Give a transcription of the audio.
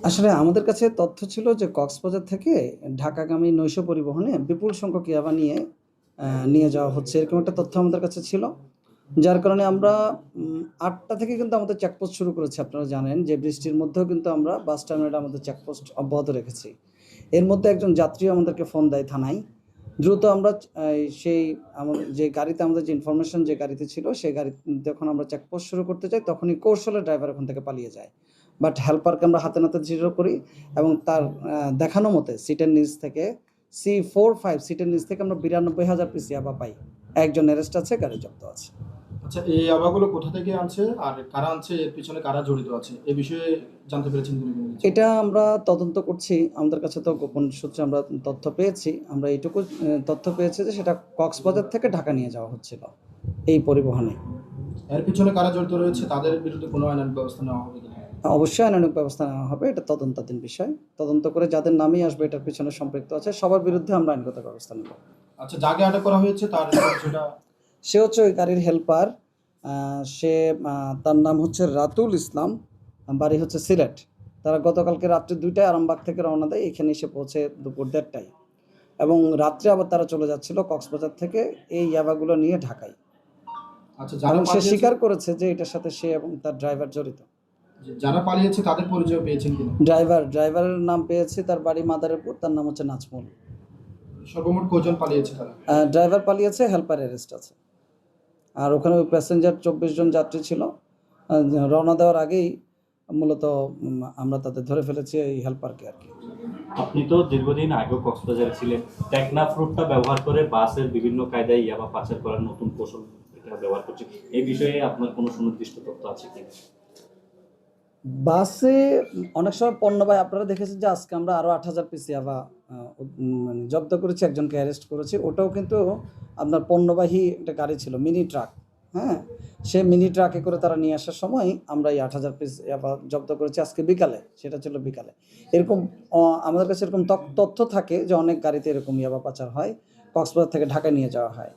আসলে আমাদের কাছে তথ্য ছিল যে কক্সবাজার থেকে ঢাকাগামী নৈশ পরিবহনে বিপুল সংখ্যক ইয়াবা নিয়ে যাওয়া হচ্ছে, এরকম একটা তথ্য আমাদের কাছে ছিল। যার কারণে আমরা ৮টা থেকে কিন্তু আমাদের চেকপোস্ট শুরু করেছি। আপনারা জানেন যে বৃষ্টির মধ্যেও কিন্তু আমরা বাস টার্মিনালে আমাদের চেকপোস্ট অব্যাহত রেখেছি। এর মধ্যে একজন যাত্রীও আমাদেরকে ফোন দেয় থানায়। দ্রুত আমরা সেই আমাদের যে গাড়িতে আমাদের যে ইনফরমেশন যে গাড়িতে ছিল সেই গাড়ি যখন আমরা চেকপোস্ট শুরু করতে যাই তখনই কৌশলে ড্রাইভার ওখান থেকে পালিয়ে যায়। বাট হেল্পারকে আমরা হাতে নাতে জিরো করি এবং তার দেখানো মতে সিটের নিচ থেকে C45 সিটের নিচ থেকে আমরা ৯২,০০০ পিস ইয়াবা পাই। একজন অ্যারেস্ট আছে, গাড়ি জব্দ আছে। আচ্ছা, এই ইয়াবাগুলো কোথা থেকে আনছে আর কারা আনছে, এর পিছনে কারা জড়িত আছে এই বিষয়ে জানতে পেরেছেন তিনি? এটা আমরা তদন্ত করছি। আমাদের কাছে তো গোপন সূত্রে আমরা তথ্য পেয়েছি। আমরা এইটুকু তথ্য পেয়েছি যে সেটা কক্সবাজার থেকে ঢাকা নিয়ে যাওয়া হচ্ছিল এই পরিবহনে। এর পিছনে কারা জড়িত রয়েছে তাদের বিরুদ্ধে কোনো আইনানুগ ব্যবস্থা নেওয়া হবে কিনা? অবশ্যই আইনানুগ ব্যবস্থা নেওয়া হবে। এটা তদন্তাধীন বিষয়। তদন্ত করে যাদের নামই আসবে এটার পিছনে সম্পৃক্ত আছে সবার বিরুদ্ধে আমরা আইনগত ব্যবস্থা নেব। আচ্ছা, যাকে আটক করা হয়েছে তার সেটা সে হচ্ছে ওই গাড়ির হেল্পার। তার নাম হচ্ছে রাতুল ইসলাম, বাড়ি হচ্ছে সিলেট। তারা গতকালকে রাত্রে ২টায় আরামবাগ থেকে রওনা দেয়, এখানে এসে পৌঁছে দুপুর ১:৩০ এবং রাত্রে আবার তারা চলে যাচ্ছিল কক্সবাজার থেকে এই ইয়াবাগুলো নিয়ে ঢাকায়। আচ্ছা, এবং সে স্বীকার করেছে যে এটার সাথে সে এবং তার ড্রাইভার জড়িত। যারা পালিয়েছে তাদের পরিচয় পেয়েছেন কিনা? ড্রাইভারের নাম পেয়েছে, তার বাড়ি মাদারীপুর, তার নাম হচ্ছে নাজমুল। সর্বমোট কজন পালিয়েছে তারা? ড্রাইভার পালিয়েছে, হেল্পার অ্যারেস্ট আছে। আর ওখানে ওই প্যাসেঞ্জার ২৪ জন যাত্রী ছিল। রওনা দেওয়ার আগেই মূলত আমরা তাদের ধরে ফেলেছি, এই হেল্পারকে আর কি। আপনি তো দীর্ঘদিন আগেও কক্সবাজারে ছিলেন। টেকনাফ রুটটা ব্যবহার করে বাসের বিভিন্ন কায়দায় ইয়াবা পাচার করার নতুন কৌশল এটা ব্যবহার করছে, এই বিষয়ে আপনার কোনো সুনির্দিষ্ট তথ্য আছে কি? বাসে অনেক সময় পণ্যবাহী, আপনারা দেখেছেন যে আজকে আমরা আরও ৮,০০০ পিস ইয়াবা জব্দ করেছি, একজনকে অ্যারেস্ট করেছি। ওটাও কিন্তু আপনার পণ্যবাহী একটা গাড়ি ছিল, মিনি ট্রাক। হ্যাঁ, সে মিনি ট্রাকে করে তারা নিয়ে আসার সময় আমরা এই ৮,০০০ পিস ইয়াবা জব্দ করেছি আজকে বিকালে। সেটা ছিল বিকালে। এরকম আমাদের কাছে এরকম তথ্য থাকে যে অনেক গাড়িতে এরকম ইয়াবা পাচার হয়, কক্সবাজার থেকে ঢাকায় নিয়ে যাওয়া হয়।